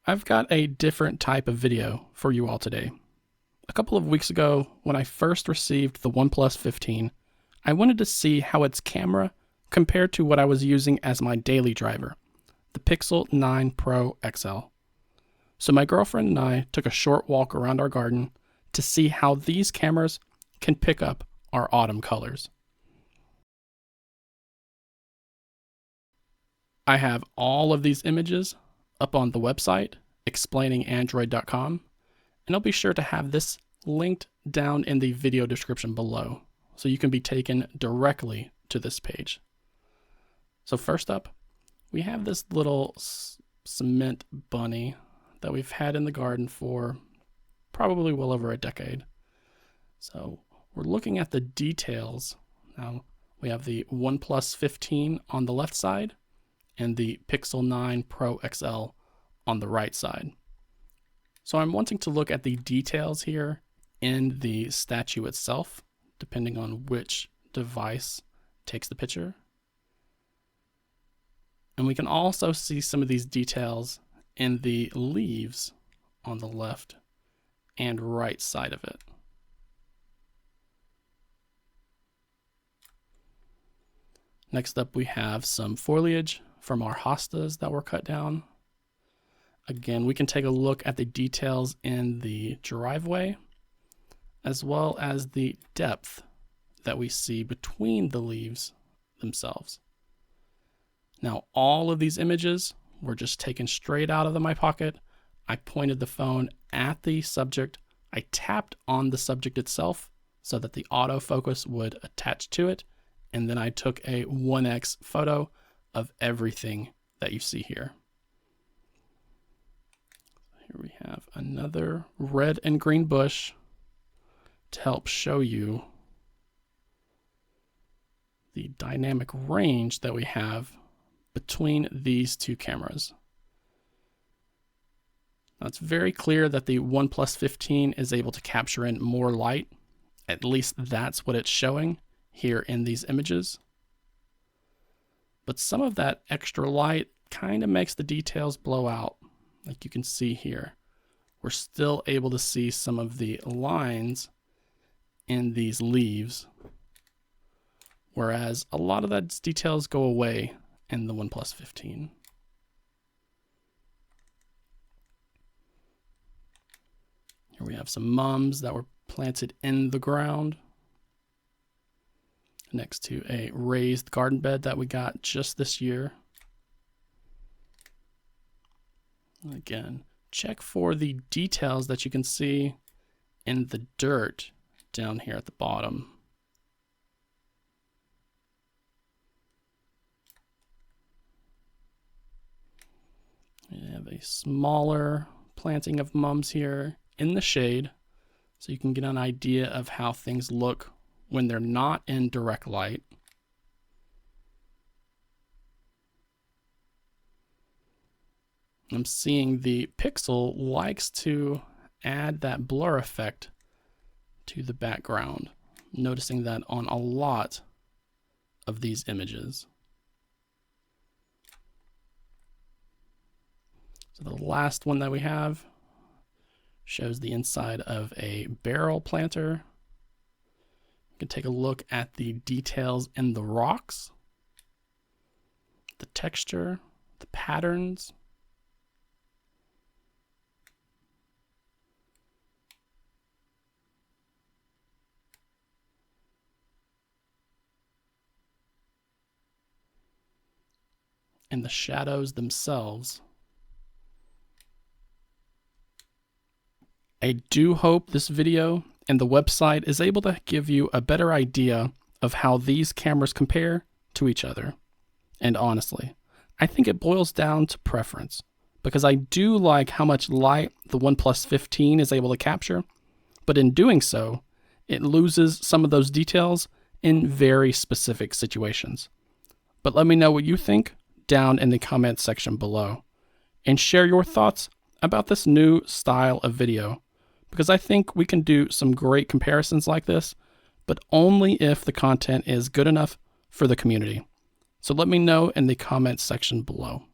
I've got a different type of video for you all today. A couple of weeks ago, when I first received the OnePlus 15, I wanted to see how its camera compared to what I was using as my daily driver, the Pixel 9 Pro XL. So my girlfriend and I took a short walk around our garden to see how these cameras can pick up our autumn colors. I have all of these images up on the website explainingandroid.com, and I'll be sure to have this linked down in the video description below so you can be taken directly to this page. So first up, we have this little cement bunny that we've had in the garden for probably well over a decade. So we're looking at the details. Now we have the OnePlus 15 on the left side and the Pixel 9 Pro XL on the right side. So I'm wanting to look at the details here in the statue itself, depending on which device takes the picture. And we can also see some of these details in the leaves on the left and right side of it. Next up, we have some foliage from our hostas that were cut down. Again, we can take a look at the details in the driveway, as well as the depth that we see between the leaves themselves. Now, all of these images were just taken straight out of my pocket. I pointed the phone at the subject. I tapped on the subject itself so that the autofocus would attach to it. And then I took a 1x photo of everything that you see here. Here we have another red and green bush to help show you the dynamic range that we have between these two cameras. Now it's very clear that the OnePlus 15 is able to capture in more light. At least that's what it's showing here in these images. But some of that extra light kind of makes the details blow out. Like you can see here, we're still able to see some of the lines in these leaves, whereas a lot of those details go away in the OnePlus 15. Here we have some mums that were planted in the ground next to a raised garden bed that we got just this year. Again, check for the details that you can see in the dirt down here at the bottom. We have a smaller planting of mums here in the shade, so you can get an idea of how things look when they're not in direct light. I'm seeing the Pixel likes to add that blur effect to the background. Noticing that on a lot of these images. So the last one that we have shows the inside of a barrel planter. You can take a look at the details in the rocks, the texture, the patterns. And the shadows themselves. I do hope this video and the website is able to give you a better idea of how these cameras compare to each other. And honestly, I think it boils down to preference, because I do like how much light the OnePlus 15 is able to capture, but in doing so, it loses some of those details in very specific situations. But let me know what you think down in the comments section below, and share your thoughts about this new style of video, because I think we can do some great comparisons like this, but only if the content is good enough for the community. So let me know in the comments section below.